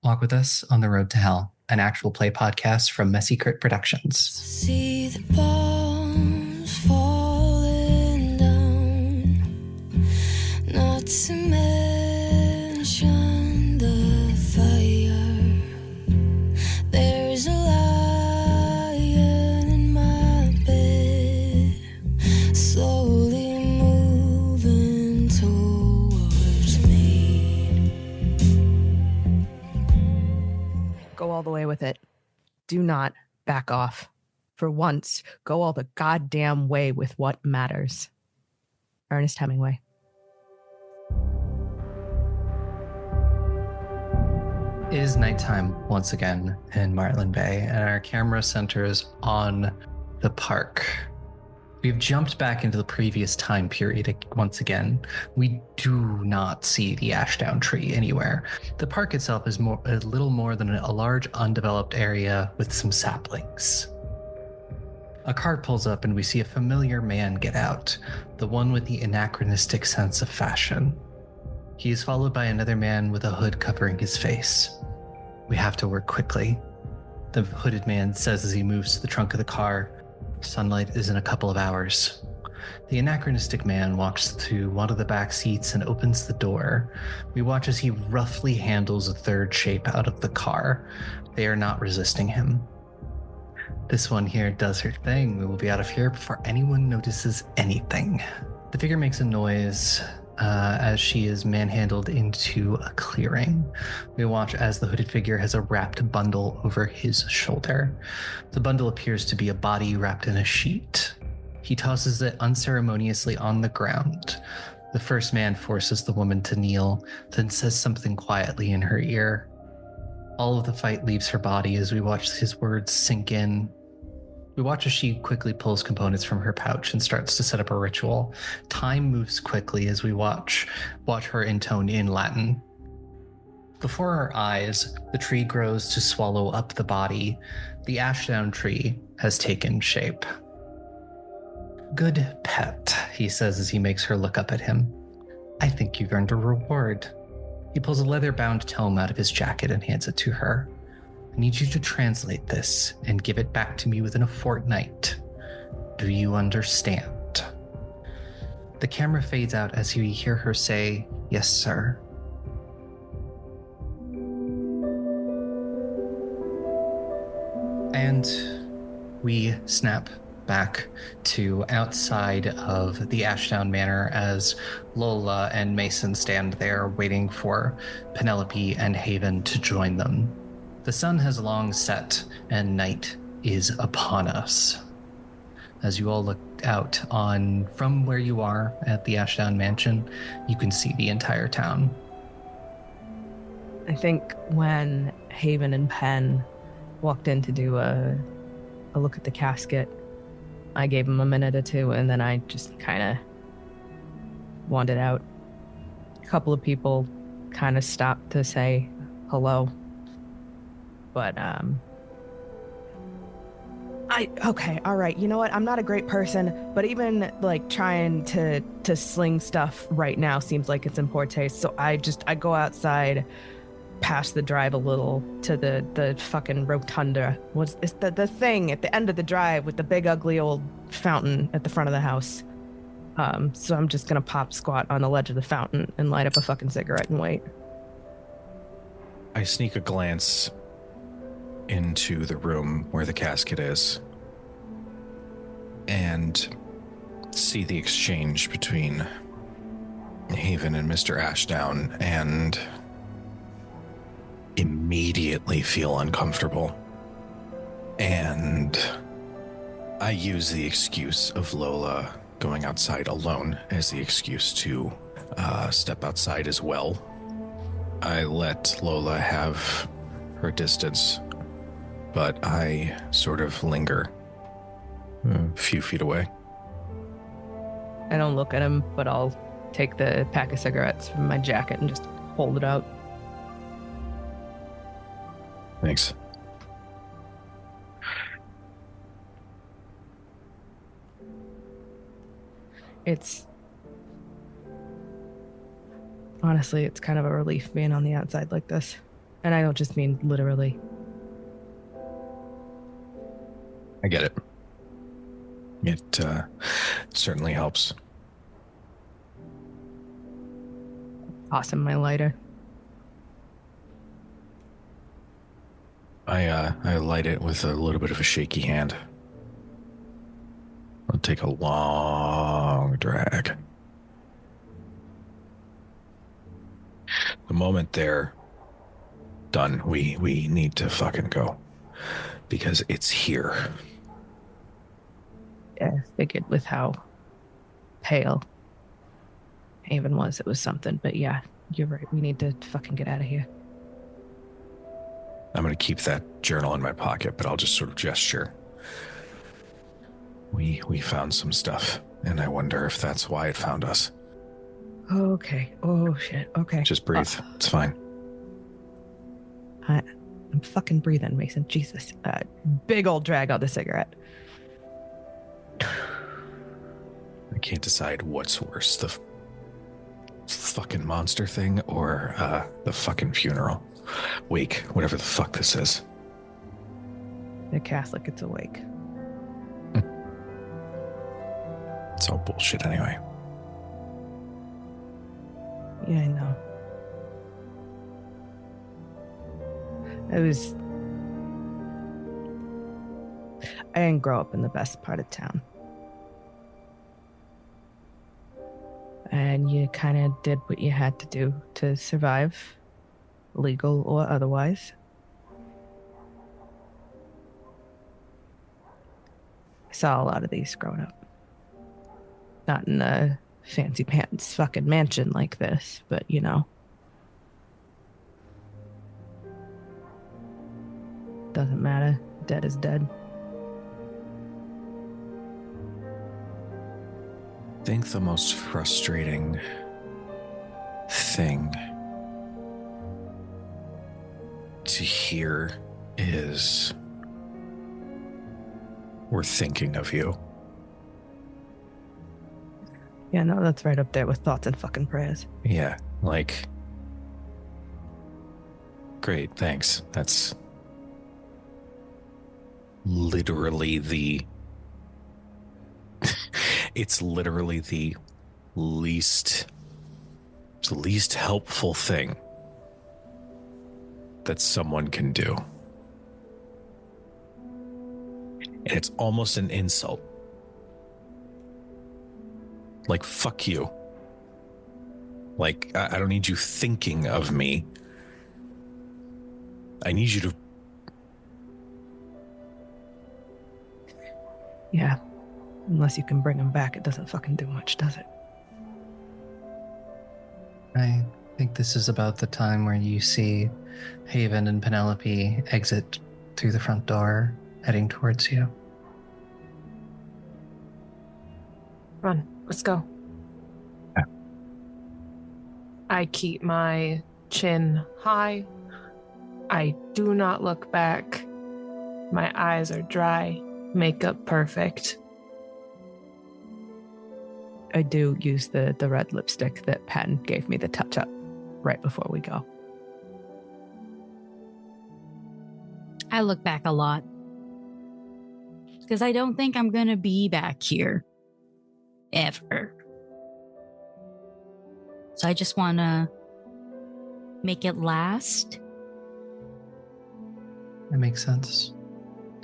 Walk with us on the road to hell, an actual play podcast from Messy Crit Productions. See the bombs falling down, not to mention the fire. There's a lion in my bed, slowly moving towards me. Go all the way with it. Do not back off. For once, go all the goddamn way with what matters. Ernest Hemmingway. It is nighttime once again in Martland Bay, and our camera centers on the park. We've jumped back into the previous time period once again. We do not see the Ashdown tree anywhere. The park itself is a little more than a large undeveloped area with some saplings. A car pulls up and we see a familiar man get out, the one with the anachronistic sense of fashion. He is followed by another man with a hood covering his face. We have to work quickly, the hooded man says as he moves to the trunk of the car. Sunlight is in a couple of hours. The anachronistic man walks to one of the back seats and opens the door. We watch as he roughly handles a third shape out of the car. They are not resisting him. This one here does her thing. We will be out of here before anyone notices anything. The figure makes a noise as she is manhandled into a clearing. We watch as the hooded figure has a wrapped bundle over his shoulder. The bundle appears to be a body wrapped in a sheet. He tosses it unceremoniously on the ground. The first man forces the woman to kneel, then says something quietly in her ear. All of the fight leaves her body as we watch his words sink in. We watch as she quickly pulls components from her pouch and starts to set up a ritual. Time moves quickly as we watch her intone in Latin. Before our eyes, the tree grows to swallow up the body. The Ashdown tree has taken shape. "Good pet," he says as he makes her look up at him. "I think you've earned a reward." He pulls a leather-bound tome out of his jacket and hands it to her. "I need you to translate this and give it back to me within a fortnight. Do you understand?" The camera fades out as we hear her say, "Yes, sir." And we snap back to outside of the Ashdown Manor as Lola and Mason stand there waiting for Penelope and Haven to join them. The sun has long set and night is upon us. As you all look out from where you are at the Ashdown Mansion, you can see the entire town. I think when Haven and Penn walked in to do a look at the casket, I gave them a minute or two, and then I just kind of wandered out. A couple of people kind of stopped to say hello. But, okay, all right, you know what? I'm not a great person, but even, trying to sling stuff right now seems like it's in poor taste, so I go outside, past the drive a little, to the fucking rotunda. What's this, the thing at the end of the drive with the big, ugly old fountain at the front of the house. So I'm just gonna pop squat on the ledge of the fountain and light up a fucking cigarette and wait. I sneak a glance into the room where the casket is and see the exchange between Haven and Mr. Ashdown and immediately feel uncomfortable. And I use the excuse of Lola going outside alone as the excuse to step outside as well. I let Lola have her distance, but I sort of linger a few feet away. I don't look at him, but I'll take the pack of cigarettes from my jacket and just hold it out. Thanks. Honestly, it's kind of a relief being on the outside like this. And I don't just mean literally. I get it. It certainly helps. Toss him my lighter. I light it with a little bit of a shaky hand. I'll take a long drag. The moment they're done, we need to fucking go. Because it's here. Yeah, I figured with how pale Haven was, it was something. But yeah, you're right. We need to fucking get out of here. I'm going to keep that journal in my pocket, but I'll just sort of gesture. We found some stuff, and I wonder if that's why it found us. Okay. Oh, shit. Okay. Just breathe. It's fine. I'm fucking breathing, Mason. Jesus. Big old drag on the cigarette. I can't decide what's worse, the fucking monster thing or the fucking funeral. Wake, whatever the fuck this is. The Catholic, it's awake. It's all bullshit anyway. Yeah, I know. I didn't grow up in the best part of town. And you kind of did what you had to do to survive, legal or otherwise. I saw a lot of these growing up. Not in a fancy pants fucking mansion like this, but you know. Doesn't matter. Dead is dead. I think the most frustrating thing to hear is we're thinking of you. Yeah, no, that's right up there with thoughts and fucking prayers. Yeah, like, great, thanks. That's literally it's literally the least helpful thing that someone can do. And it's almost an insult. Like, fuck you. Like, I don't need you thinking of me. I need you to... Yeah. Unless you can bring him back, it doesn't fucking do much, does it? I think this is about the time where you see Haven and Penelope exit through the front door, heading towards you. Run, let's go. Yeah. I keep my chin high. I do not look back. My eyes are dry, makeup perfect. I do use the red lipstick that Patton gave me the touch-up right before we go. I look back a lot. Because I don't think I'm going to be back here. Ever. So I just want to make it last. That makes sense.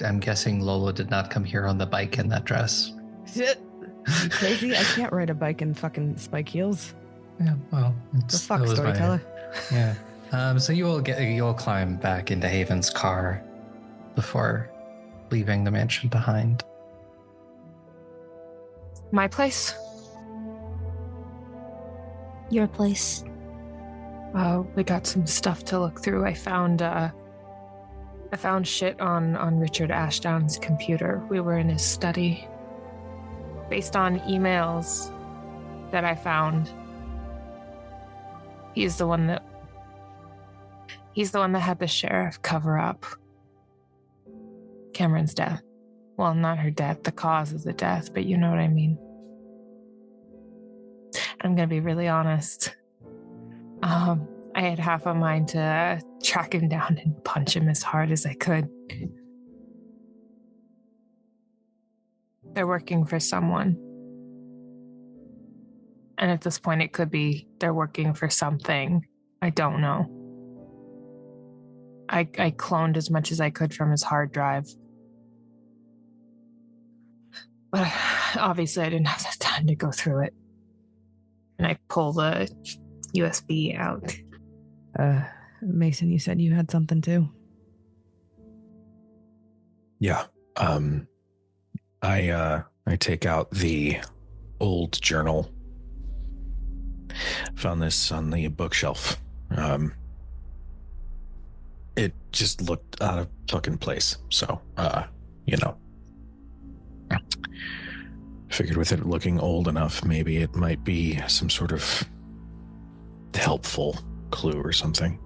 I'm guessing Lola did not come here on the bike in that dress. Shit. You crazy? I can't ride a bike in fucking spike heels. Yeah, well, The fuck, Storyteller. Yeah. So you'll climb back into Haven's car before leaving the mansion behind. My place? Your place. We got some stuff to look through. I found shit on Richard Ashdown's computer. We were in his study. Based on emails that I found, he's the one that had the sheriff cover up Cameron's death. Well, not her death, the cause of the death, but you know what I mean. I'm gonna be really honest. I had half a mind to track him down and punch him as hard as I could. They're working for someone. And at this point, it could be they're working for something. I don't know. I cloned as much as I could from his hard drive. But obviously, I didn't have the time to go through it. And I pull the USB out. Mason, you said you had something too. Yeah. I take out the old journal. Found this on the bookshelf. It just looked out of fucking place. So, figured with it looking old enough, maybe it might be some sort of helpful clue or something.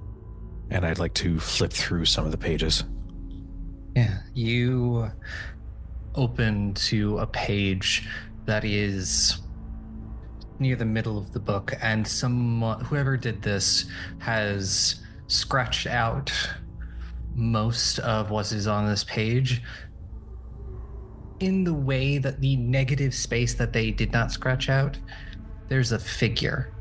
And I'd like to flip through some of the pages. Yeah, you open to a page that is near the middle of the book, and whoever did this has scratched out most of what is on this page in the way that the negative space that they did not scratch out, there's a figure.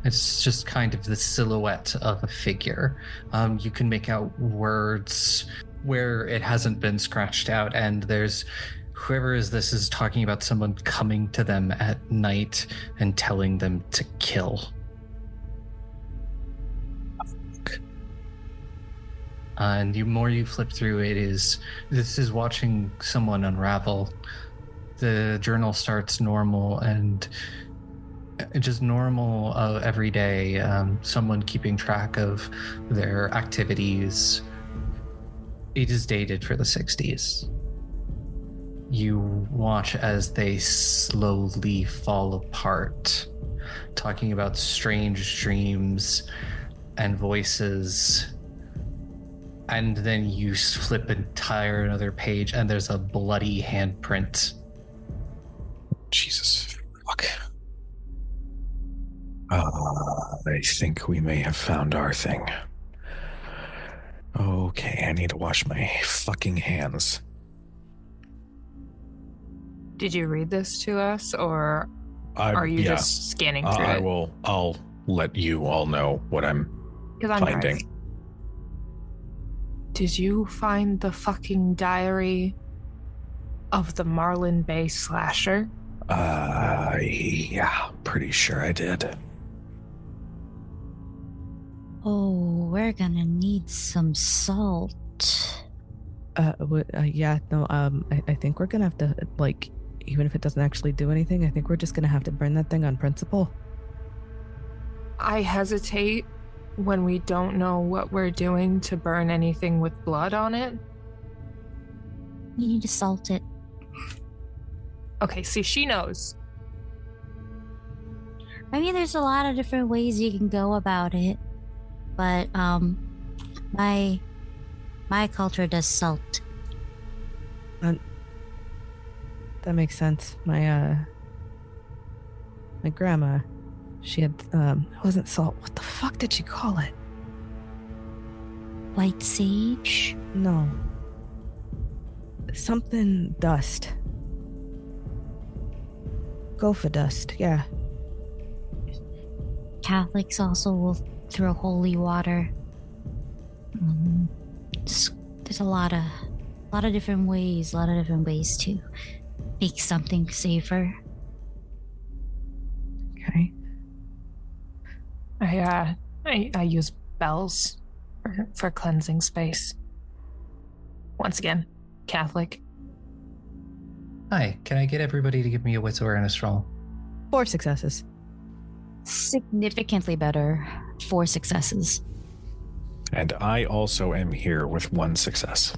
It's just kind of the silhouette of a figure. You can make out words where it hasn't been scratched out, and there's whoever this is talking about someone coming to them at night and telling them to kill. And the more you flip through it, this is watching someone unravel. The journal starts normal and just normal every day. Someone keeping track of their activities. It is dated for the 60s. You watch as they slowly fall apart, talking about strange dreams and voices. And then you flip another page, and there's a bloody handprint. Jesus fuck. I think we may have found our thing. Okay, I need to wash my fucking hands. Did you read this to us, or are you just scanning through it? I'll let you all know what I'm finding. Driving. Did you find the fucking diary of the Marlin Bay slasher? Yeah, pretty sure I did. Oh, we're gonna need some salt. I think we're gonna have to, even if it doesn't actually do anything, I think we're just gonna have to burn that thing on principle. I hesitate when we don't know what we're doing to burn anything with blood on it. You need to salt it. Okay, see, she knows. I mean, there's a lot of different ways you can go about it, but my culture does salt. That makes sense. My grandma, she had it wasn't salt. What the fuck did she call it? White sage? No. Something dust. Gopher dust, yeah. Catholics also will throw holy water. There's a lot of different ways to make something safer. Okay. I use bells for cleansing space. Once again, Catholic. Hi, can I get everybody to give me a wits awareness roll? 4 successes. Significantly better. 4 successes. And I also am here with 1 success.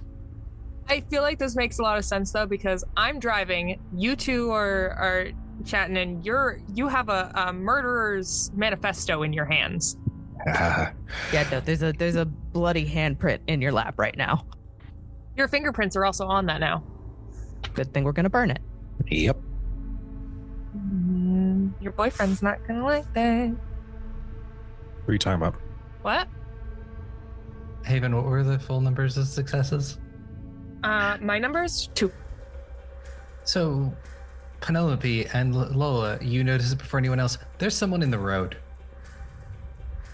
I feel like this makes a lot of sense though, because I'm driving, you two are chatting, and you have a murderer's manifesto in your hands. Yeah, no, there's a bloody handprint in your lap right now. Your fingerprints are also on that now. Good thing we're gonna burn it. Yep. Your boyfriend's not gonna like that. What are you talking about? What? Haven, what were the full numbers of successes? My number's 2. So, Penelope and Lola, you notice it before anyone else. There's someone in the road.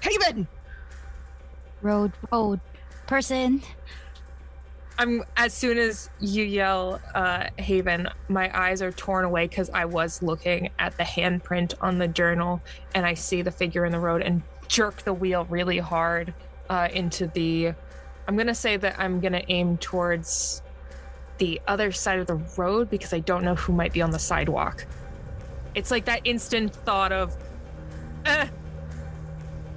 Haven! Road, person. As soon as you yell Haven, my eyes are torn away because I was looking at the handprint on the journal and I see the figure in the road and jerk the wheel really hard into the... I'm going to say that I'm going to aim towards the other side of the road because I don't know who might be on the sidewalk. It's like that instant thought of...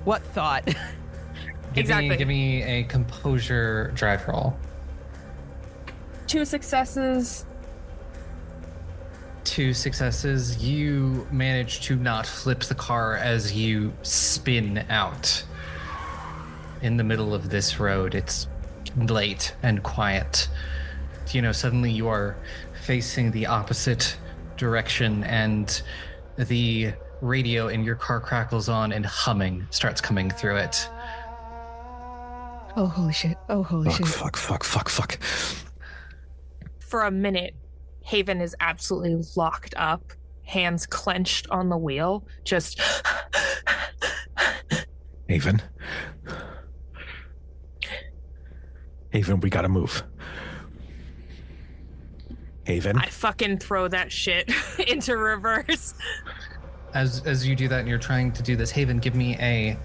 What thought? Exactly. Give me a composure drive roll. 2 successes. 2 successes. You manage to not flip the car as you spin out in the middle of this road. It's late and quiet. Suddenly you are facing the opposite direction and the radio in your car crackles on and humming starts coming through it. Oh, holy shit. Oh, holy shit. Fuck. For a minute, Haven is absolutely locked up, hands clenched on the wheel, just... Haven, we gotta move. Haven. I fucking throw that shit into reverse. As you do that and you're trying to do this, Haven, give me a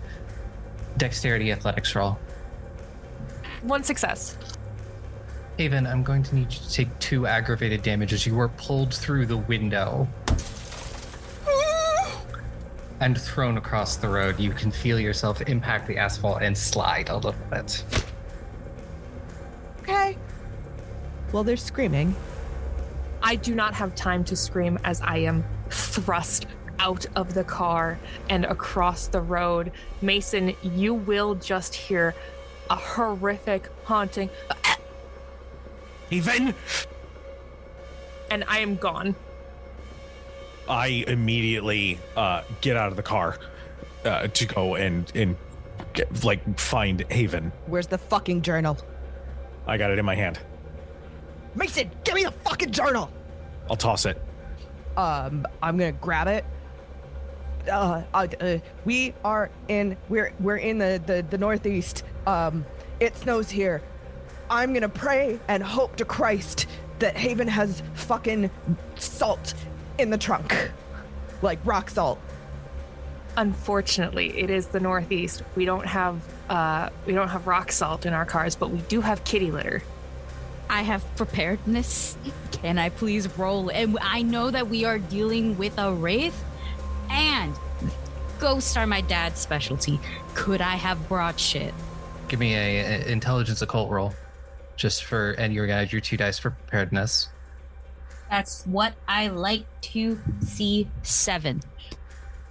dexterity athletics roll. 1 success. Haven, I'm going to need you to take 2 aggravated damage as you are pulled through the window and thrown across the road. You can feel yourself impact the asphalt and slide a little bit. Okay. Well, they're screaming. I do not have time to scream as I am thrust out of the car and across the road. Mason, you will just hear a horrific, haunting... Haven! And I am gone. I immediately get out of the car to go and find Haven. Where's the fucking journal? I got it in my hand. Mason, give me the fucking journal! I'll toss it. I'm gonna grab it. We're in the Northeast. It snows here. I'm gonna pray and hope to Christ that Haven has fucking salt in the trunk. Like rock salt. Unfortunately, it is the Northeast. We don't have rock salt in our cars, but we do have kitty litter. I have preparedness. Can I please roll? And I know that we are dealing with a wraith, and ghosts are my dad's specialty. Could I have brought shit? Give me a intelligence occult roll. And you're gonna add your 2 dice for preparedness. That's what I like to see. 7.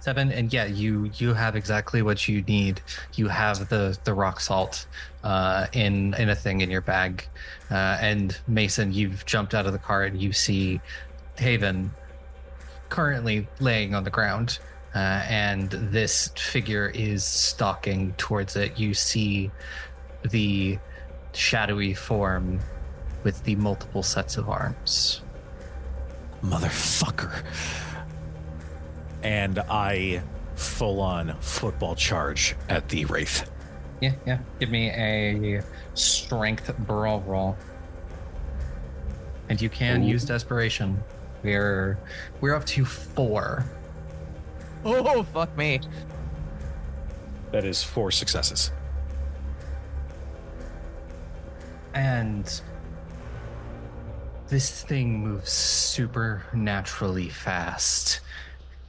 7, and yeah, you have exactly what you need. You have the rock salt in a thing in your bag. And Mason, you've jumped out of the car and you see Haven currently laying on the ground. And this figure is stalking towards it. You see the shadowy form with the multiple sets of arms. Motherfucker. And I full-on football charge at the wraith. Yeah. Give me a strength brawl roll. And you can use desperation. We're up to 4. Oh, fuck me. That is 4 successes. And this thing moves supernaturally fast.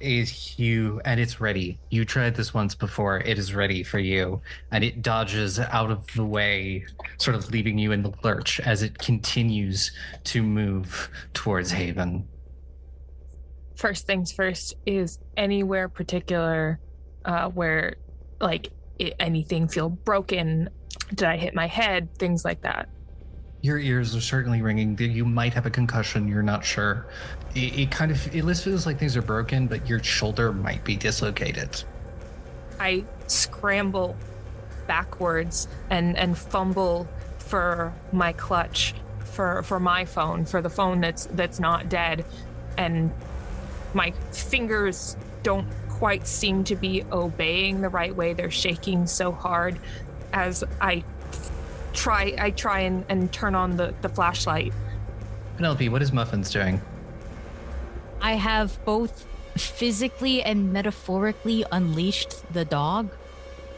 It's ready. You tried this once before. It is ready for you. And it dodges out of the way, sort of leaving you in the lurch as it continues to move towards Haven. First things first, is anywhere particular where anything feel broken? Did I hit my head? Things like that. Your ears are certainly ringing. You might have a concussion. You're not sure. It feels like things are broken, but your shoulder might be dislocated. I scramble backwards and fumble for my clutch, for my phone, for the phone that's not dead, and my fingers don't quite seem to be obeying the right way. They're shaking so hard as I try and turn on the flashlight. Penelope, what is Muffins doing? I have both physically and metaphorically unleashed the dog.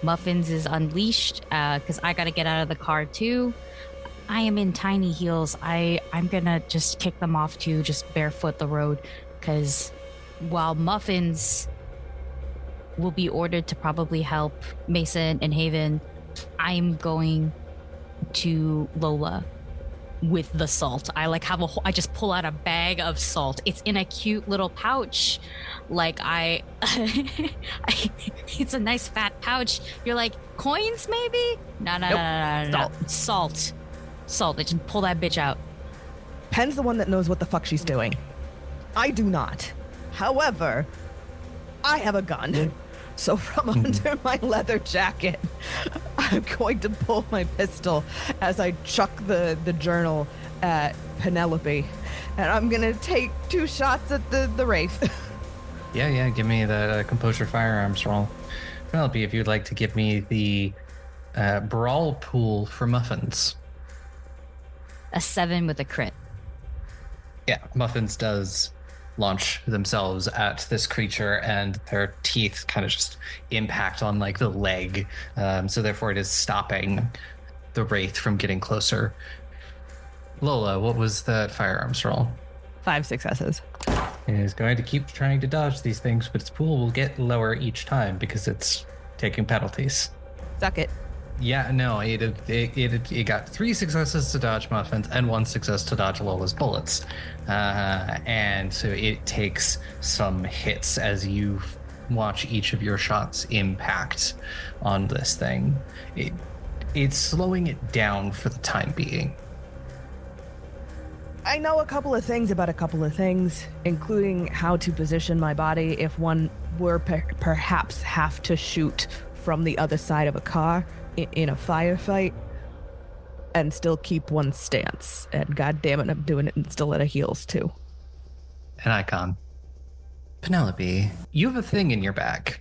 Muffins is unleashed because I gotta get out of the car too. I am in tiny heels. I'm gonna just kick them off too, just barefoot the road, because while Muffins will be ordered to probably help Mason and Haven, I'm going to Lola with the salt. I I just pull out a bag of salt. It's in a cute little pouch. It's a nice fat pouch. You're like, coins maybe? No. Salt. I just pull that bitch out. Pen's the one that knows what the fuck she's doing. I do not. However, I have a gun. So from under my leather jacket, I'm going to pull my pistol as I chuck the journal at Penelope. And I'm going to take 2 shots at the wraith. Yeah, give me the composure firearms roll. Penelope, if you'd like to give me the brawl pool for Muffins. A 7 with a crit. Yeah, Muffins does launch themselves at this creature, and their teeth kind of just impact on like the leg, so therefore it is stopping the wraith from getting closer. Lola, what was that firearms roll? 5 successes. It is going to keep trying to dodge these things, but its pool will get lower each time because it's taking penalties. Suck it. Yeah, no, it got 3 successes to dodge Muffins and 1 success to dodge Lola's bullets. And so it takes some hits as you watch each of your shots impact on this thing. It's slowing it down for the time being. I know a couple of things about a couple of things, including how to position my body if one were perhaps have to shoot from the other side of a car in a firefight and still keep one's stance. And god damn it, I'm doing it and still at a heels too. An icon. Penelope, you have a thing in your bag.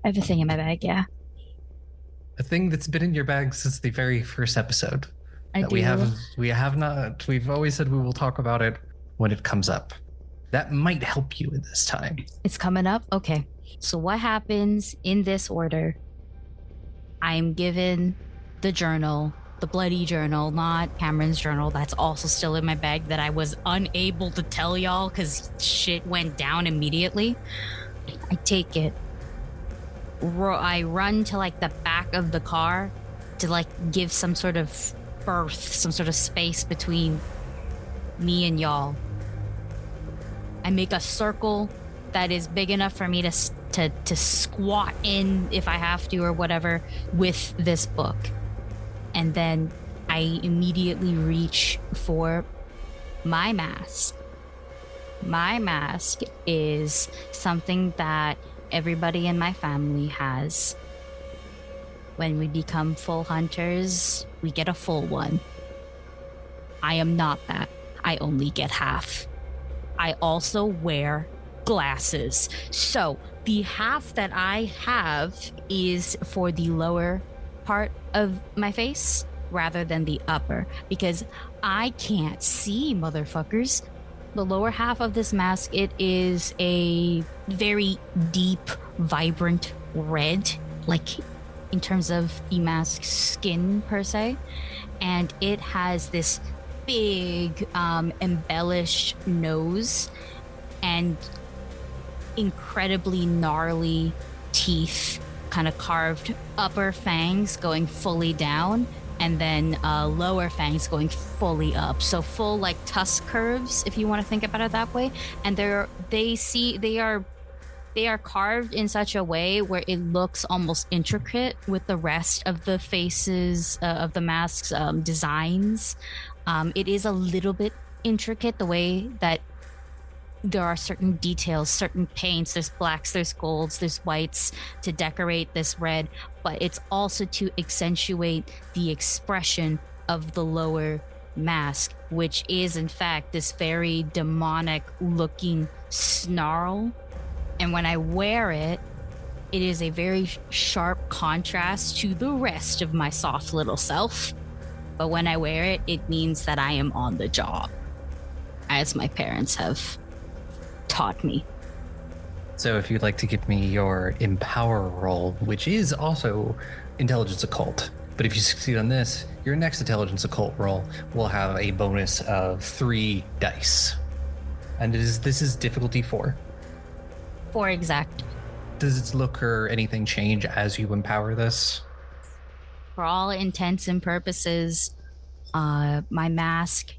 I have a thing in my bag, yeah. A thing that's been in your bag since the very first episode. I do. We have not. We've always said we will talk about it when it comes up. That might help you in this time. It's coming up? Okay. So what happens in this order? I am given the journal, the bloody journal, not Cameron's journal. That's also still in my bag that I was unable to tell y'all because shit went down immediately. I take it. I run to like the back of the car to like give some sort of birth, some sort of space between me and y'all. I make a circle that is big enough for me to squat in if I have to or whatever with this book. And then I immediately reach for my mask. My mask is something that everybody in my family has. When we become full hunters, we get a full one. I am not that. I only get half. I also wear glasses. So the half that I have is for the lower part of my face rather than the upper, because I can't see, motherfuckers. The lower half of this mask, it is a very deep, vibrant red, like in terms of the mask's skin per se, and it has this big embellished nose and incredibly gnarly teeth, kind of carved upper fangs going fully down, and then lower fangs going fully up. So full like tusk curves, if you want to think about it that way. And they are carved in such a way where it looks almost intricate with the rest of the faces of the mask's designs. It is a little bit intricate the way that there are certain details, certain paints, there's blacks, there's golds, there's whites to decorate this red, but it's also to accentuate the expression of the lower mask, which is in fact this very demonic looking snarl. And when I wear it, it is a very sharp contrast to the rest of my soft little self. But when I wear it, it means that I am on the job, as my parents have taught me. So if you'd like to give me your empower roll, which is also intelligence occult, but if you succeed on this, your next intelligence occult roll will have a bonus of 3 dice. And this is difficulty 4. 4 exact. Does its look or anything change as you empower this? For all intents and purposes, my mask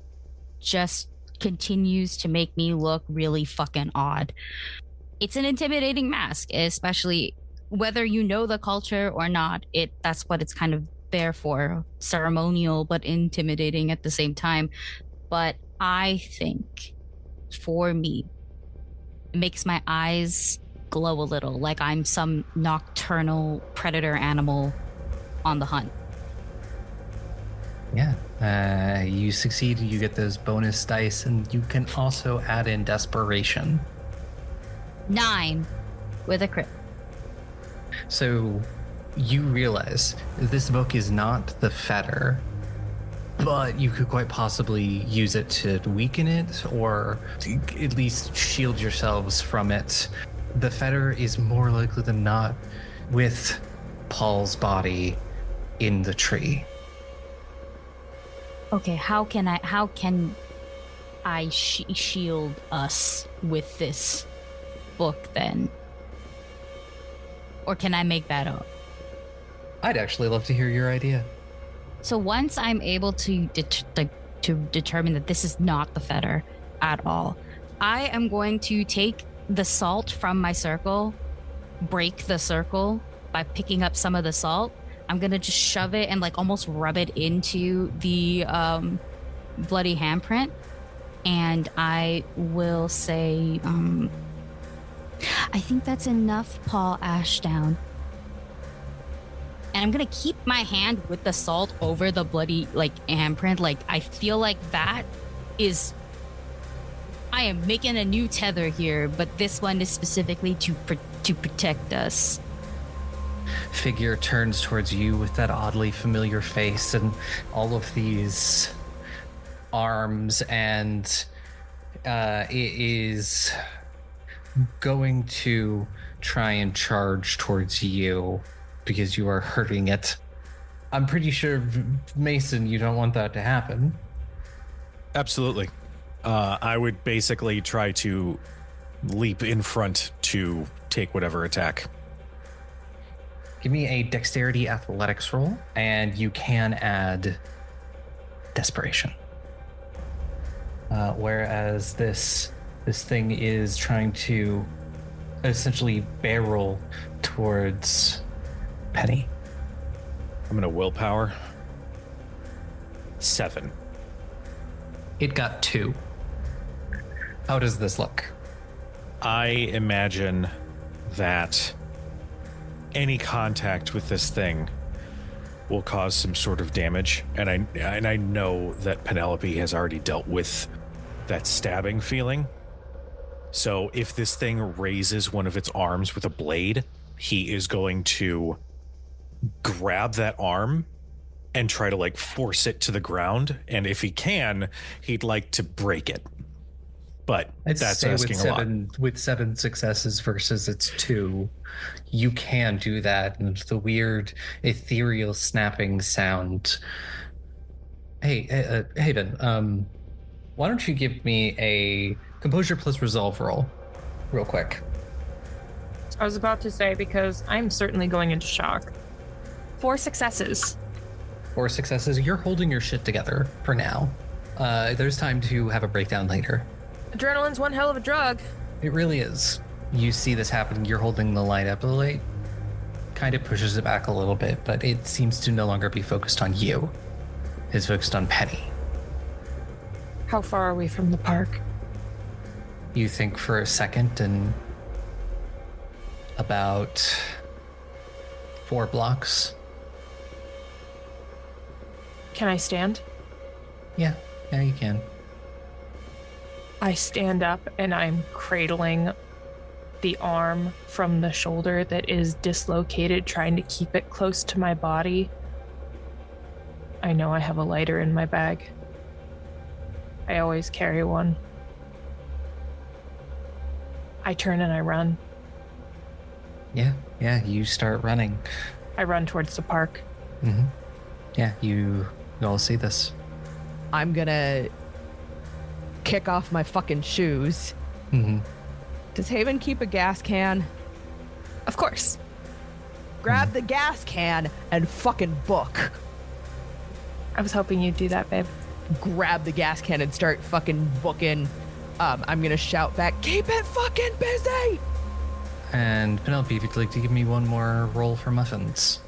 just continues to make me look really fucking odd. It's an intimidating mask, especially whether you know the culture or not. That's what it's kind of there for. Ceremonial but intimidating at the same time. But I think for me, it makes my eyes glow a little, like I'm some nocturnal predator animal on the hunt. Yeah. You succeed, you get those bonus dice, and you can also add in desperation. 9 with a crit. So you realize this book is not the Fetter, but you could quite possibly use it to weaken it or to at least shield yourselves from it. The Fetter is more likely than not with Paul's body in the tree. Okay, how can I shield us with this book then? Or can I make that up? I'd actually love to hear your idea. So once I'm able to determine that this is not the Fetter at all, I am going to take the salt from my circle, break the circle by picking up some of the salt. I'm gonna just shove it and like almost rub it into the bloody handprint, and I will say, I think that's enough, Paul Ashdown. And I'm gonna keep my hand with the salt over the bloody like handprint. Like I feel like that is, I am making a new tether here, but this one is specifically to protect us. Figure turns towards you with that oddly familiar face and all of these arms, and it is going to try and charge towards you because you are hurting it. I'm pretty sure, Mason, you don't want that to happen. Absolutely. I would basically try to leap in front to take whatever attack. Give me a dexterity athletics roll, and you can add desperation. Whereas this thing is trying to essentially barrel towards Penny. I'm gonna willpower. 7. It got 2. How does this look? I imagine that any contact with this thing will cause some sort of damage, and I know that Penelope has already dealt with that stabbing feeling. So if this thing raises one of its arms with a blade, he is going to grab that arm and try to like force it to the ground, and if he can, he'd like to break it. But I'd that's say asking a lot. with 7 successes versus its 2, you can do that. And the weird ethereal snapping sound. Hey, Hayden, why don't you give me a composure plus resolve roll real quick? I was about to say, because I'm certainly going into shock. 4 successes. 4 successes. You're holding your shit together for now. There's time to have a breakdown later. Adrenaline's one hell of a drug. It really is. You see this happening, you're holding the light up. The light kind of pushes it back a little bit, but it seems to no longer be focused on you. It's focused on Penny. How far are we from the park? You think for a second, and about 4 blocks. Can I stand? Yeah, you can. I stand up and I'm cradling the arm from the shoulder that is dislocated, trying to keep it close to my body. I know I have a lighter in my bag. I always carry one. I turn and I run. Yeah, you start running. I run towards the park. Mm-hmm. Yeah, you all see this. I'm gonna kick off my fucking shoes. Mm-hmm. Does Haven keep a gas can? Of course. Grab the gas can and fucking book. I was hoping you'd do that, babe. Grab the gas can and start fucking booking. I'm gonna shout back, keep it fucking busy! And Penelope, if you'd like to give me one more roll for muffins.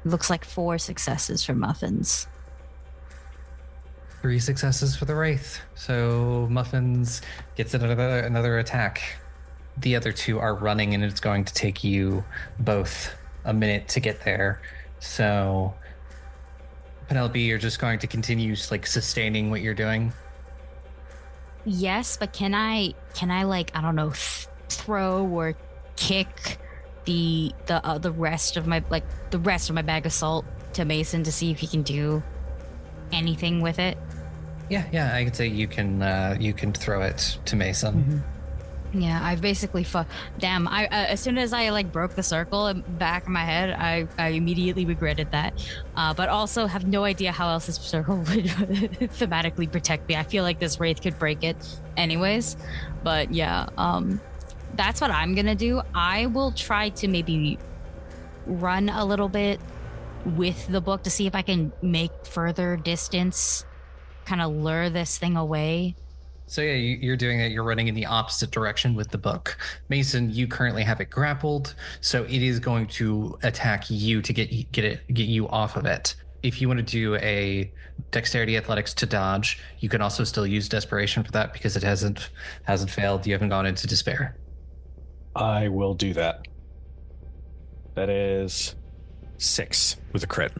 Looks like 4 successes for muffins. 3 successes for the wraith. So muffins gets another attack. The other 2 are running, and it's going to take you both a minute to get there. So Penelope, you're just going to continue like sustaining what you're doing. Yes, but can I like, I don't know, throw or kick the rest of my bag of salt to Mason to see if he can do anything with it? Yeah, I could say you can throw it to Mason. Mm-hmm. Yeah, I've basically damn. I as soon as I like broke the circle in the back of my head, I immediately regretted that. But also have no idea how else this circle would thematically protect me. I feel like this wraith could break it, anyways. But yeah, that's what I'm gonna do. I will try to maybe run a little bit with the book to see if I can make further distance, kind of lure this thing away. So yeah, you're doing it. You're running in the opposite direction with the book. Mason, you currently have it grappled, so it is going to attack you to get you off of it. If you want to do a dexterity athletics to dodge, you can also still use desperation for that because it hasn't failed. You haven't gone into despair. I will do that. That is 6 with a crit.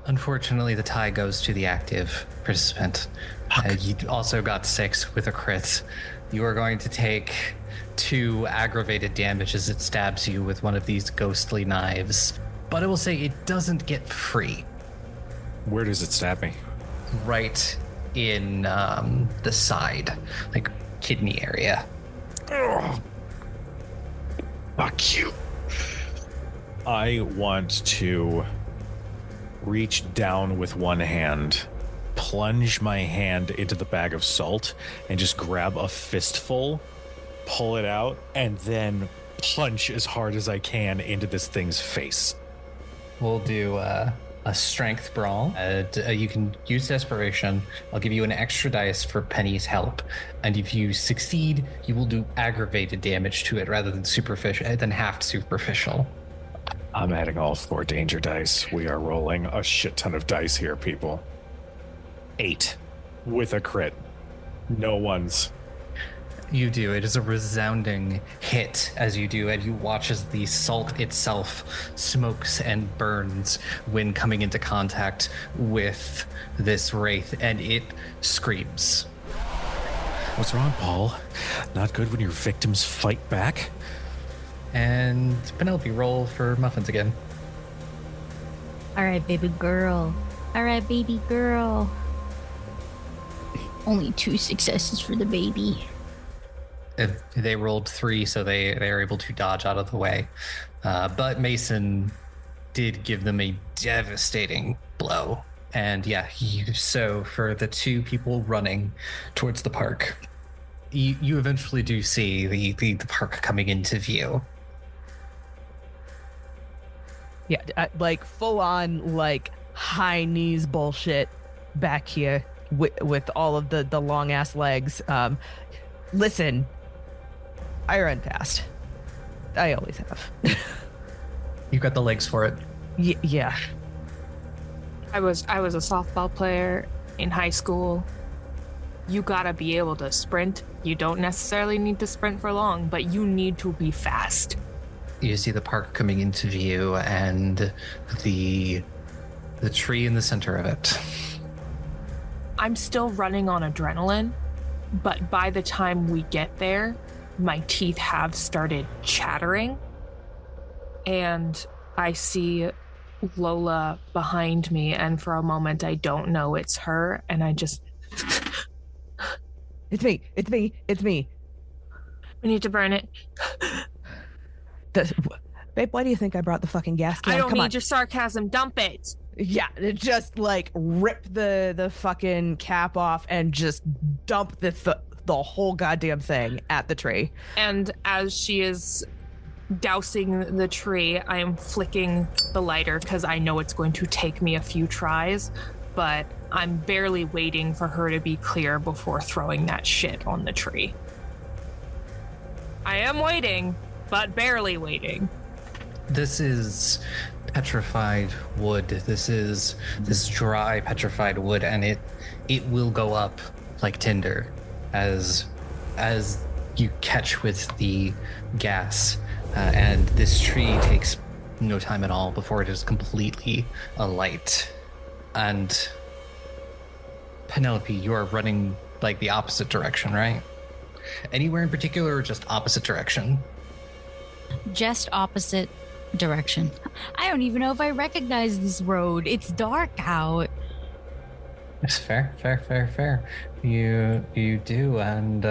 Unfortunately, the tie goes to the active participant. You also got 6 with a crit. You are going to take 2 aggravated damage as it stabs you with one of these ghostly knives. But I will say it doesn't get free. Where does it stab me? Right in the side, like kidney area. Ugh. Fuck you. I want to reach down with one hand, plunge my hand into the bag of salt, and just grab a fistful, pull it out, and then punch as hard as I can into this thing's face. We'll do a strength brawl. You can use desperation. I'll give you an extra dice for Penny's help, and if you succeed, you will do aggravated damage to it rather than half superficial. I'm adding all 4 danger dice. We are rolling a shit ton of dice here, people. 8 with a crit. No ones. You do. It is a resounding hit as you do, and you watch as the salt itself smokes and burns when coming into contact with this wraith, and it screams. What's wrong, Paul? Not good when your victims fight back? And Penelope, roll for muffins again. All right, baby girl. All right, baby girl. Only 2 successes for the baby. They rolled 3, so they are able to dodge out of the way. But Mason did give them a devastating blow. And yeah, so for the 2 people running towards the park, you eventually do see the park coming into view. Yeah, like full on like high knees bullshit back here with all of the long ass legs. Listen, I run fast. I always have. You got the legs for it. Yeah. I was a softball player in high school. you gotta be able to sprint. You don't necessarily need to sprint for long, but you need to be fast. You see the park coming into view and the tree in the center of it. I'm still running on adrenaline, but by the time we get there, my teeth have started chattering. And I see Lola behind me, and for a moment I don't know it's her, and I just... It's me. We need to burn it. Babe, why do you think I brought the fucking gas can? I don't Come need on. your sarcasm. Dump it. Yeah, just like rip the fucking cap off and just dump the whole goddamn thing at the tree. And as she is dousing the tree, I am flicking the lighter because I know it's going to take me a few tries, but I'm barely waiting for her to be clear before throwing that shit on the tree. I am waiting, but barely waiting. This is petrified wood. This is this dry petrified wood, and it will go up like tinder as you catch with the gas. And this tree takes no time at all before it is completely alight. And Penelope, you are running like the opposite direction, right? Anywhere in particular, or just opposite direction? Just opposite direction. I don't even know if I recognize this road. It's dark out. It's fair. You do, and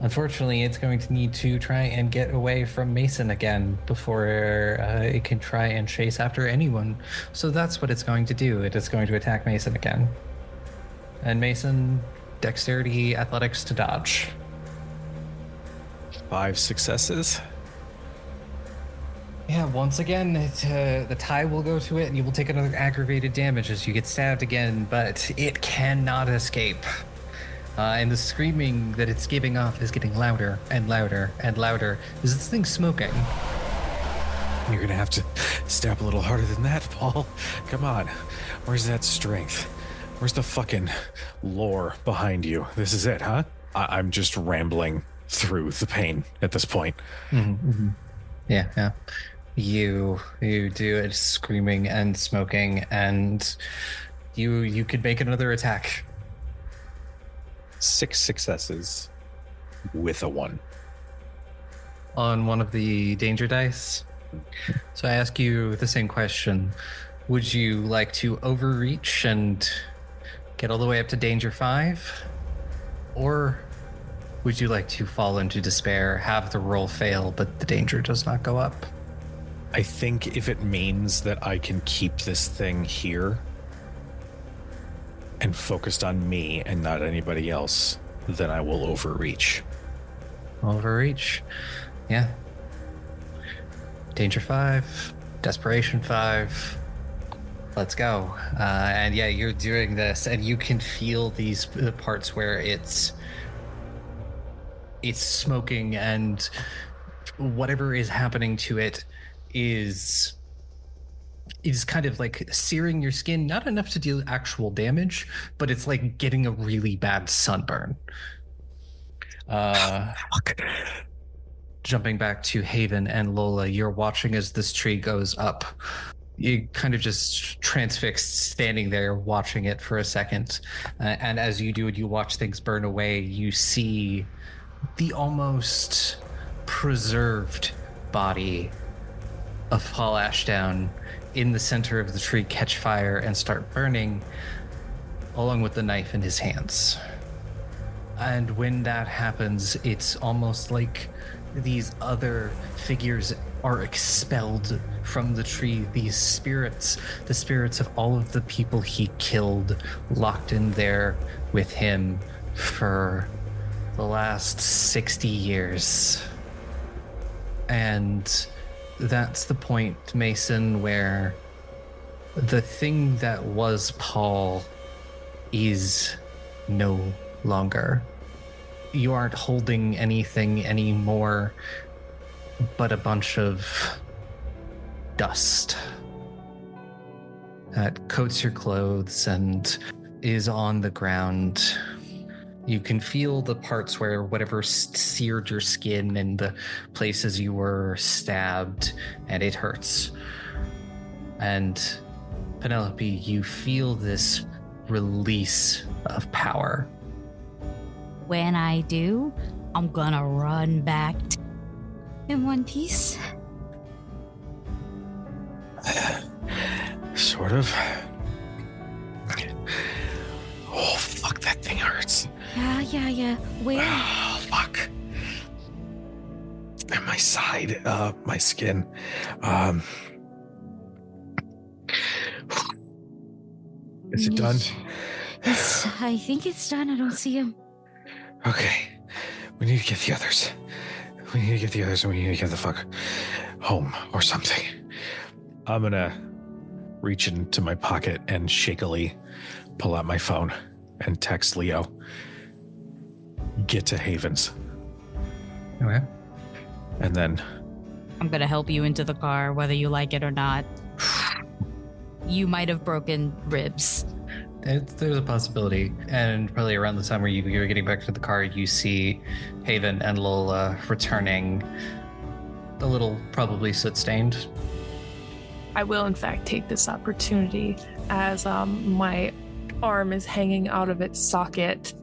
unfortunately, it's going to need to try and get away from Mason again before it can try and chase after anyone. So that's what it's going to do. It is going to attack Mason again. And Mason, dexterity, athletics to dodge. 5 successes. Yeah, once again, the tie will go to it, and you will take another aggravated damage as you get stabbed again, but it cannot escape. And the screaming that it's giving off is getting louder and louder and louder. Is this thing smoking? You're gonna have to stab a little harder than that, Paul. Come on. Where's that strength? Where's the fucking lore behind you? This is it, huh? I'm just rambling through the pain at this point. Mm-hmm. Yeah. You do it, screaming and smoking, and you could make another attack. 6 successes with a 1. On one of the danger dice. So I ask you the same question. Would you like to overreach and get all the way up to danger 5? Or would you like to fall into despair, have the roll fail, but the danger does not go up? I think if it means that I can keep this thing here and focused on me and not anybody else, then I will overreach. Overreach? Yeah. Danger 5, desperation 5. Let's go. And yeah, you're doing this, and you can feel these parts where it's smoking, and whatever is happening to it is kind of like searing your skin, not enough to deal actual damage, but it's like getting a really bad sunburn. Jumping back to Haven and Lola, you're watching as this tree goes up. You kind of just transfixed, standing there watching it for a second. And as you do it, you watch things burn away. You see the almost preserved body of Paul Ashdown in the center of the tree catch fire and start burning, along with the knife in his hands. And when that happens, it's almost like these other figures are expelled from the tree. These spirits, the spirits of all of the people he killed, locked in there with him for the last 60 years. And that's the point, Mason, where the thing that was Paul is no longer. You aren't holding anything anymore but a bunch of dust that coats your clothes and is on the ground. You can feel the parts where whatever seared your skin and the places you were stabbed, and it hurts. And Penelope, you feel this release of power. When I do, I'm gonna run back in one piece. Sort of. Oh, fuck, that thing hurts. Yeah. Where? Oh, fuck. And my side, my skin. Is it done? I think it's done. I don't see him. Okay. We need to get the others. We need to get the others, and we need to get the fuck home or something. I'm gonna reach into my pocket and shakily pull out my phone and text Leo. Get to Havens. Okay. And then I'm gonna help you into the car, whether you like it or not. You might have broken ribs. There's a possibility. And probably around the time where you're getting back to the car, you see Haven and Lola returning, a little probably soot-stained. I will, in fact, take this opportunity as my arm is hanging out of its socket.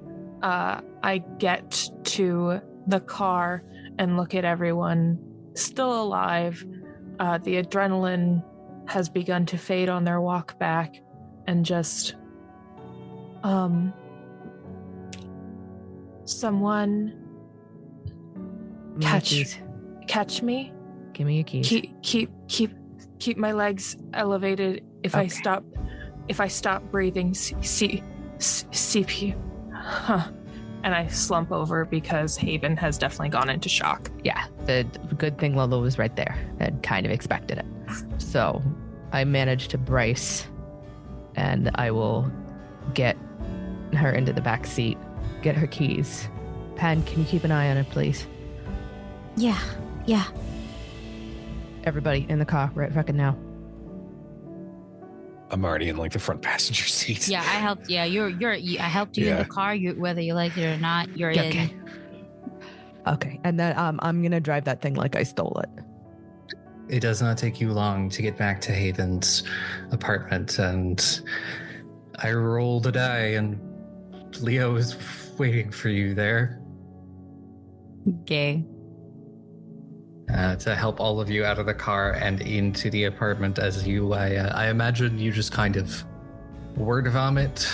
I get to the car and look at everyone still alive. The adrenaline has begun to fade on their walk back, and just someone catch me. Give me your keys. Keep my legs elevated. If Okay. I stop breathing, CP. And I slump over because Haven has definitely gone into shock. Yeah, the good thing Lola was right there. I'd kind of expected it. So I managed to brace, and I will get her into the back seat, get her keys. Pen, can you keep an eye on her, please? Yeah. Everybody in the car right fucking now. I'm already in like the front passenger seat. Yeah, I helped. Yeah, I helped you in Yeah. the car. Whether you like it or not, you're Okay. in. Okay, and then I'm gonna drive that thing like I stole it. It does not take you long to get back to Haven's apartment, and I rolled a die, and Leo is waiting for you there Okay. to help all of you out of the car and into the apartment. As you, I imagine you just kind of word vomit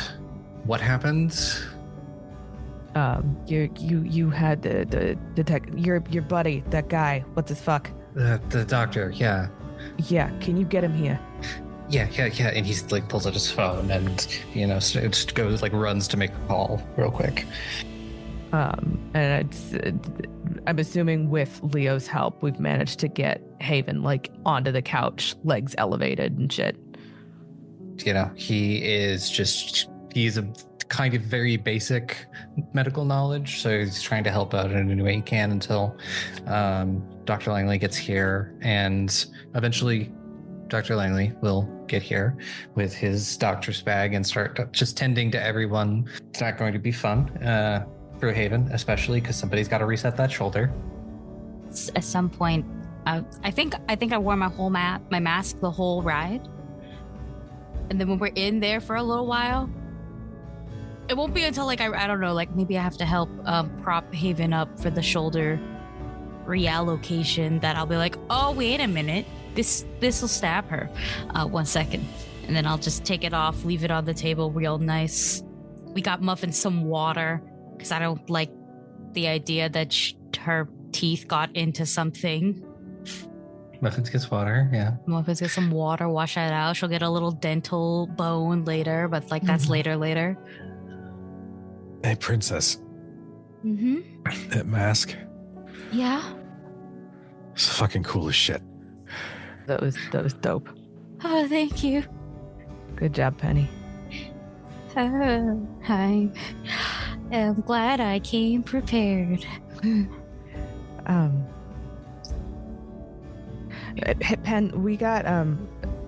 what happened. You had your buddy, that guy. What's his fuck? The doctor, yeah. Yeah, can you get him here? Yeah, and he's like pulls out his phone and just goes like runs to make a call real quick. And I'm assuming with Leo's help, we've managed to get Haven like onto the couch, legs elevated and shit. He's a kind of very basic medical knowledge, so he's trying to help out in any way he can until Dr. Langley gets here, and eventually Dr. Langley will get here with his doctor's bag and start just tending to everyone. It's not going to be fun for Haven, especially because somebody's got to reset that shoulder. At some point, I think I wore my mask the whole ride, and then when we're in there for a little while, it won't be until like I don't know, like maybe I have to help prop Haven up for the shoulder reallocation that I'll be like, oh wait a minute, this will stab her. 1 second, and then I'll just take it off, leave it on the table real nice. We got Muffin some water because I don't like the idea that her teeth got into something. Muffins gets water, yeah. Muffins get some water, wash that out. She'll get a little dental bone later, but like that's later. Hey, princess. Mm-hmm. That mask. Yeah. It's fucking cool as shit. That was dope. Oh, thank you. Good job, Penny. I am glad I came prepared. Pen, we got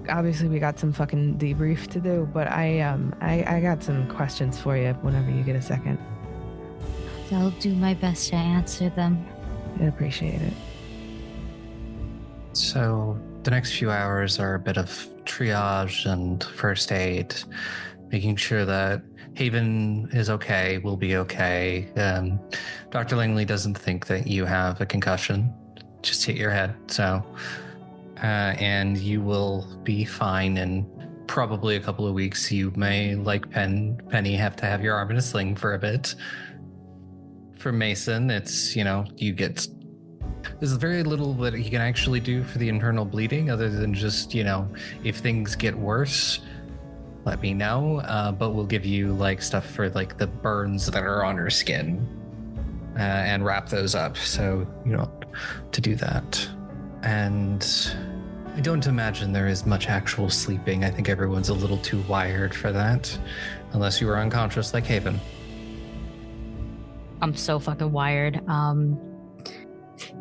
obviously we got some fucking debrief to do, but I got some questions for you whenever you get a second. I'll do my best to answer them. I appreciate it. So the next few hours are a bit of triage and first aid, making sure that Haven is okay, will be okay. Dr. Langley doesn't think that you have a concussion, just hit your head. So, and you will be fine in probably a couple of weeks. You may, like Penny, have to have your arm in a sling for a bit. For Mason, it's, you get... There's very little that he can actually do for the internal bleeding other than just, if things get worse, let me know. But we'll give you stuff for the burns that are on her skin and wrap those up. So you don't have to do that. And I don't imagine there is much actual sleeping. I think everyone's a little too wired for that, unless you were unconscious like Haven. I'm so fucking wired.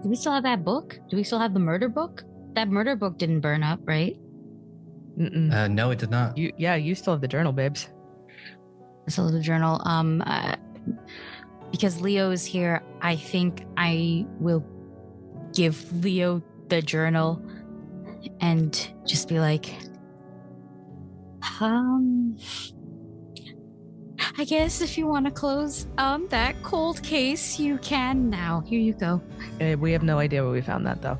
Do we still have that book? Do we still have the murder book? That murder book didn't burn up, right? Mm-mm. No, it did not. You still have the journal, babes. Still have the journal. Because Leo is here, I think I will give Leo the journal and just be like, I guess if you want to close that cold case, you can now. Here you go. We have no idea where we found that, though.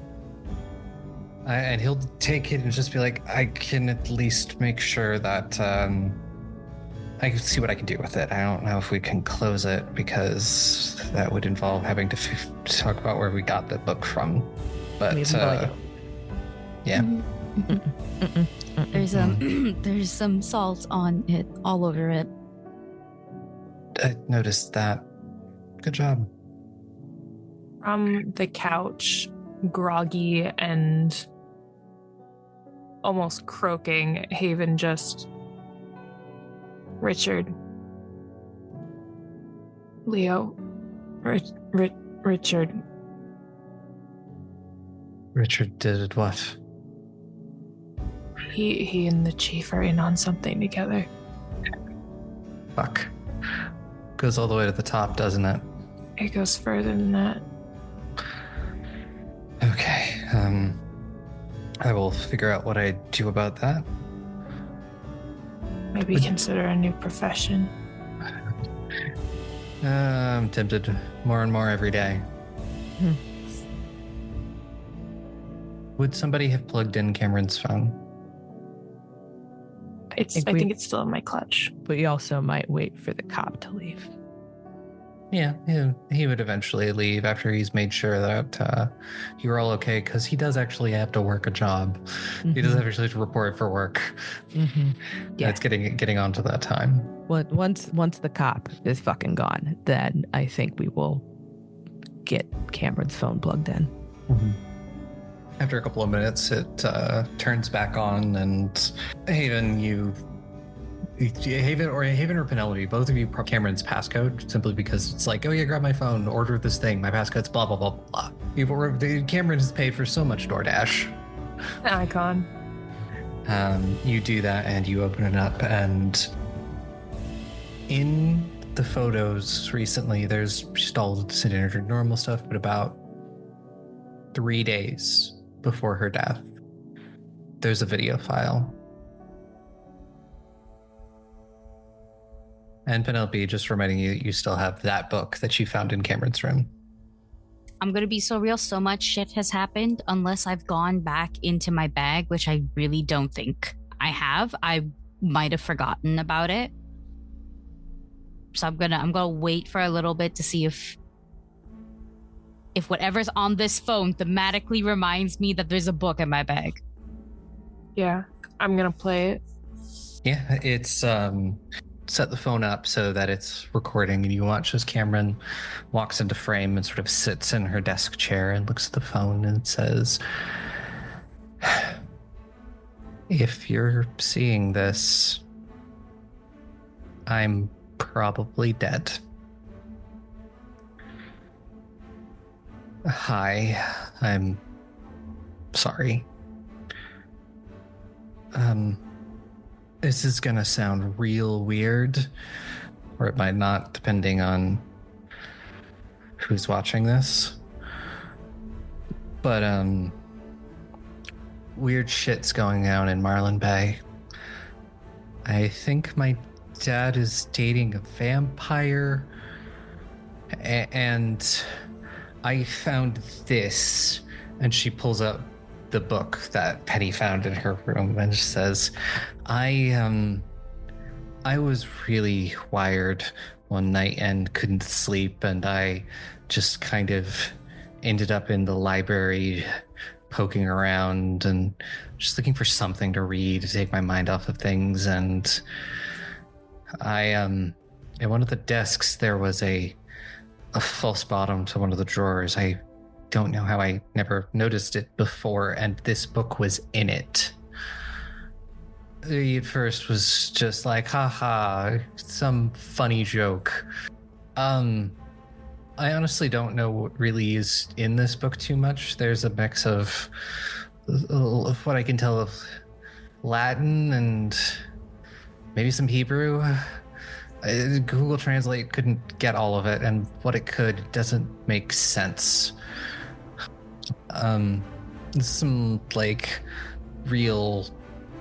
And he'll take it and just be like, I can at least make sure that I can see what I can do with it. I don't know if we can close it because that would involve having to talk about where we got the book from. But yeah. There's some salt on it, all over it. I noticed that. Good job. From the couch, groggy and almost croaking, Haven just... Richard. Leo. Richard. Richard did what? He and the chief are in on something together. Fuck. Goes all the way to the top, doesn't it? It goes further than that. Okay. I will figure out what I do about that. Maybe consider a new profession. I'm tempted more and more every day. Would somebody have plugged in Cameron's phone? I think it's still in my clutch. But you also might wait for the cop to leave. Yeah, he would eventually leave after he's made sure that you were all okay, because he does actually have to work a job. Mm-hmm. He does actually have to report for work. Mm-hmm. Yeah, it's getting onto that time. Well, once the cop is fucking gone, then I think we will get Cameron's phone plugged in. Mm-hmm. After a couple of minutes, it turns back on, and Haven or Penelope, both of you prop Cameron's passcode simply because it's like, oh yeah, grab my phone, order this thing, my passcode's blah blah blah blah. Cameron has paid for so much DoorDash. Icon. You do that and you open it up, and in the photos recently, there's just all standard normal stuff, but about 3 days before her death, there's a video file. And Penelope, just reminding you that you still have that book that you found in Cameron's room. I'm going to be so real. So much shit has happened unless I've gone back into my bag, which I really don't think I have. I might have forgotten about it. So I'm gonna wait for a little bit to see if whatever's on this phone thematically reminds me that there's a book in my bag. Yeah, I'm going to play it. Yeah, it's set the phone up so that it's recording, and you watch as Cameron walks into frame and sort of sits in her desk chair and looks at the phone and says, if you're seeing this, I'm probably dead. Hi, I'm sorry. This is gonna sound real weird, or it might not, depending on who's watching this. But weird shit's going down in Marlin Bay. I think my dad is dating a vampire, and I found this. And she pulls up the book that Penny found in her room and says, I was really wired one night and couldn't sleep, and I just kind of ended up in the library poking around and just looking for something to read to take my mind off of things. And I in one of the desks there was a false bottom to one of the drawers. I don't know how I never noticed it before, and this book was in it. At first was just like, haha, some funny joke. I honestly don't know what really is in this book too much. There's a mix of what I can tell of Latin and maybe some Hebrew. Google Translate couldn't get all of it, and what it could doesn't make sense. Some like real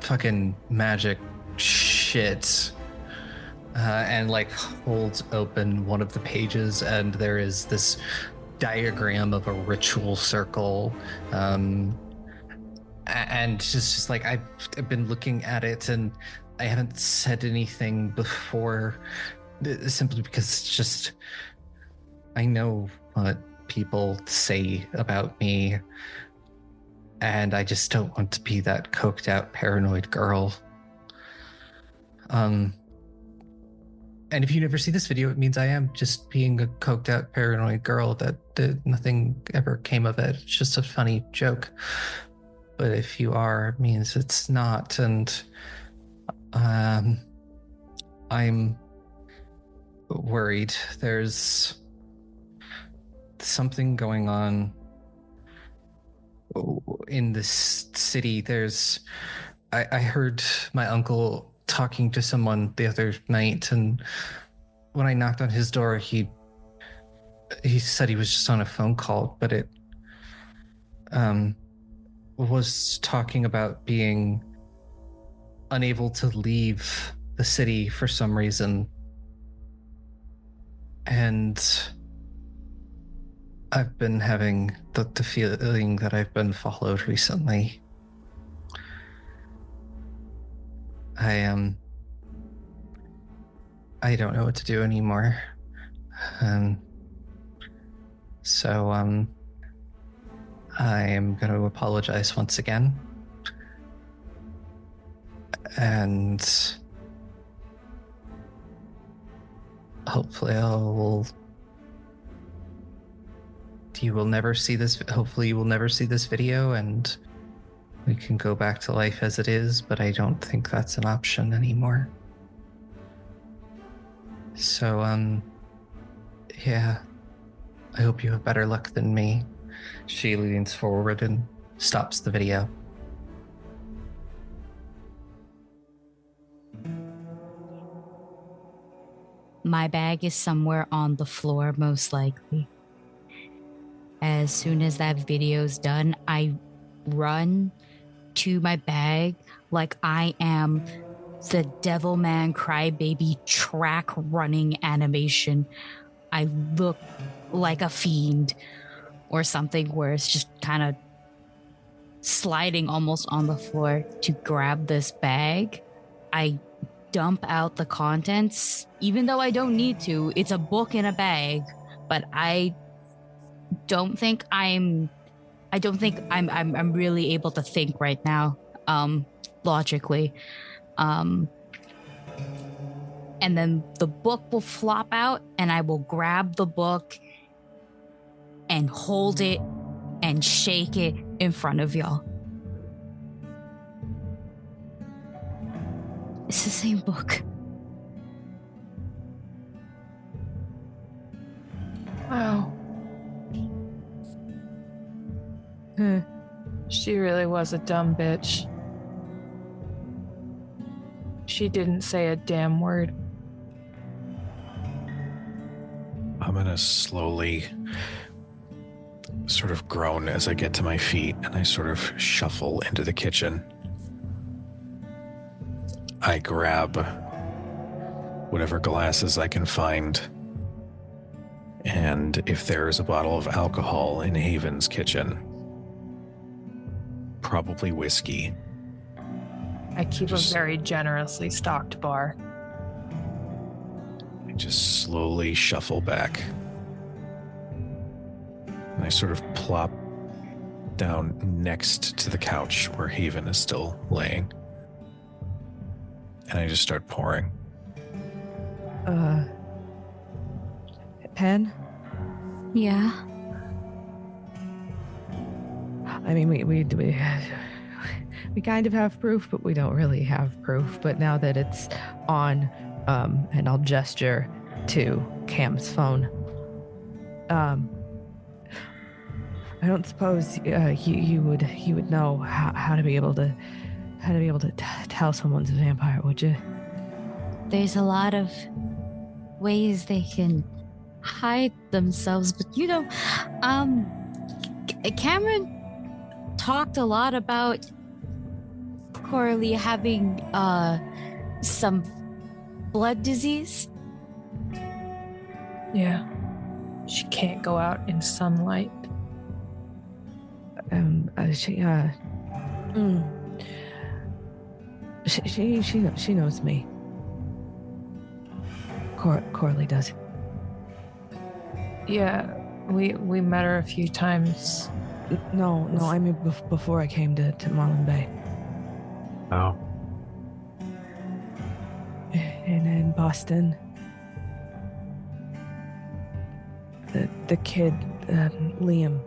fucking magic shit. And like holds open one of the pages, and there is this diagram of a ritual circle. And just like I've been looking at it, and I haven't said anything before, simply because it's just, I know what people say about me, and I just don't want to be that coked out paranoid girl. And if you never see this video, it means I am just being a coked out paranoid girl that nothing ever came of it. It's just a funny joke. But if you are, it means it's not. And I'm worried. There's something going on in this city. I heard my uncle talking to someone the other night, and when I knocked on his door, he said he was just on a phone call, but it was talking about being unable to leave the city for some reason. And I've been having the feeling that I've been followed recently. I don't know what to do anymore. So I am going to apologize once again. And hopefully you will never see this. Hopefully you will never see this video, and we can go back to life as it is, but I don't think that's an option anymore. So, yeah, I hope you have better luck than me. She leans forward and stops the video. My bag is somewhere on the floor, most likely. As soon as that video's done, I run to my bag like I am the Devilman Crybaby track running animation. I look like a fiend or something, where it's just kind of sliding almost on the floor to grab this bag. I dump out the contents, even though I don't need to. It's a book in a bag, but I don't think I'm really able to think right now, logically. And then the book will flop out, and I will grab the book and hold it and shake it in front of y'all. It's the same book. Wow. She really was a dumb bitch. She didn't say a damn word. gonna slowly sort of groan as I get to my feet, and I sort of shuffle into the kitchen. I grab whatever glasses I can find, and if there is a bottle of alcohol in Haven's kitchen, probably whiskey. I keep a very generously stocked bar. I just slowly shuffle back. And I sort of plop down next to the couch where Haven is still laying. And I just start pouring. Pen? Yeah. I mean, we kind of have proof, but we don't really have proof. But now that it's on, and I'll gesture to Cam's phone. I don't suppose you would know how to be able to tell someone's a vampire, would you? There's a lot of ways they can hide themselves, but Cameron talked a lot about Coralie having some blood disease. Yeah. She can't go out in sunlight. She knows me. Coralie does. Yeah, we met her a few times. No, I mean before I came to Marlin Bay. Oh. In Boston. The kid, Liam.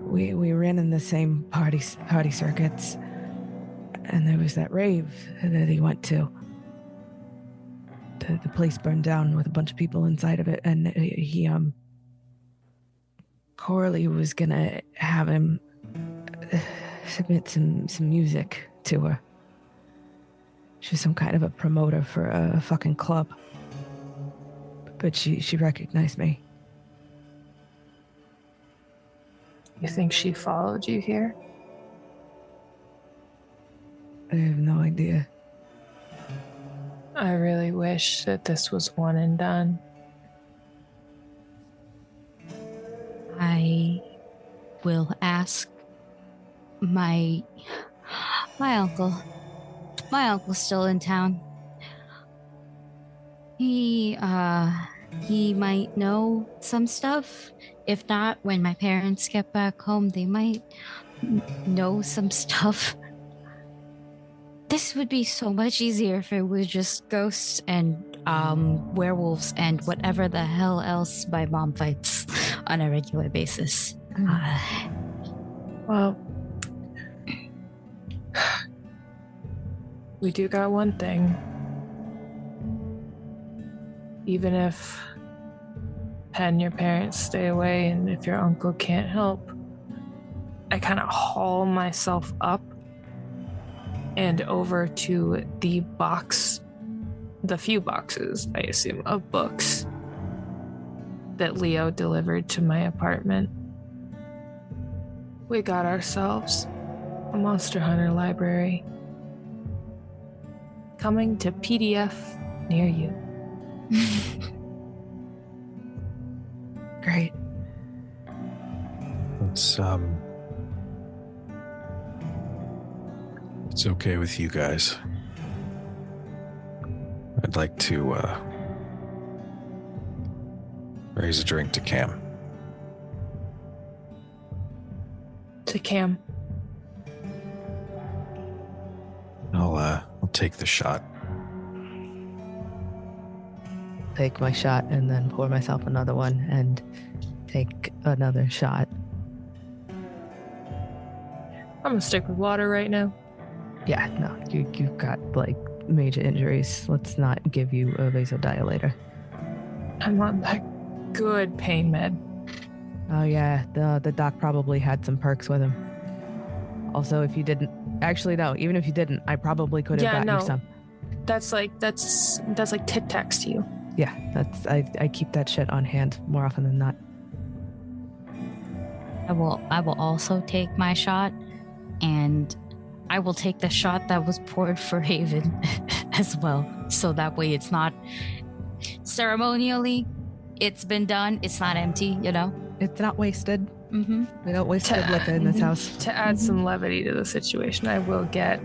We ran in the same party circuits, and there was that rave that he went to. The place burned down with a bunch of people inside of it, and he Coralie was gonna have him submit some music to her. She's some kind of a promoter for a fucking club, but she recognized me. You think she followed you here? I have no idea. I really wish that this was one and done. I will ask my uncle. My uncle's still in town. He might know some stuff. If not, when my parents get back home, they might know some stuff. This would be so much easier if it was just ghosts and werewolves and whatever the hell else my mom fights on a regular basis. Well, we do got one thing. Even if Penn, your parents stay away, and if your uncle can't help, I kind of haul myself up and over to the few boxes, I assume, of books that Leo delivered to my apartment. We got ourselves a Monster Hunter library coming to PDF near you. Great. It's okay with you guys. I'd like to raise a drink to Cam. To Cam. I'll take the shot. Take my shot and then pour myself another one and take another shot. I'm gonna stick with water right now. Yeah, no, you've got like major injuries. Let's not give you a vasodilator. I'm on that good pain med. Oh yeah, the doc probably had some perks with him. Also, if you didn't, actually no, even if you didn't, I probably could have gotten you some. That's like Tic Tacs to you. Yeah, I keep that shit on hand more often than not. I will also take my shot, and I will take the shot that was poured for Haven as well. So that way it's not ceremonially, it's been done. It's not empty, you know? It's not wasted. Mm-hmm. We don't waste good liquor in this house. To add some levity to the situation, I will get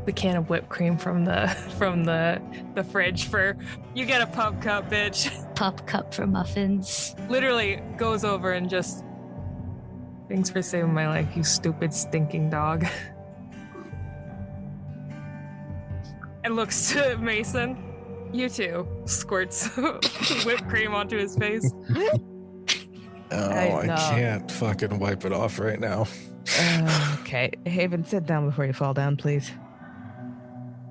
the can of whipped cream from the fridge for you get a pup cup, bitch. Pup cup for muffins. Literally goes over and just thanks for saving my life, you stupid stinking dog. And looks to Mason. You too. Squirts whipped cream onto his face. I can't fucking wipe it off right now. Okay, Haven, sit down before you fall down, please.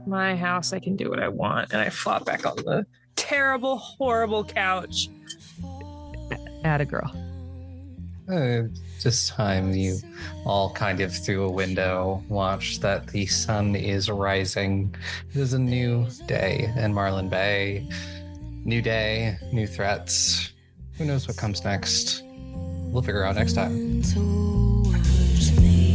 My house, I can do what I want. And I flop back on the terrible, horrible couch. Atta girl. This time you all kind of through a window watch that the sun is rising. It is a new day in Marlin Bay. New day, new threats. Who knows what comes next? We'll figure out next time. Towards me.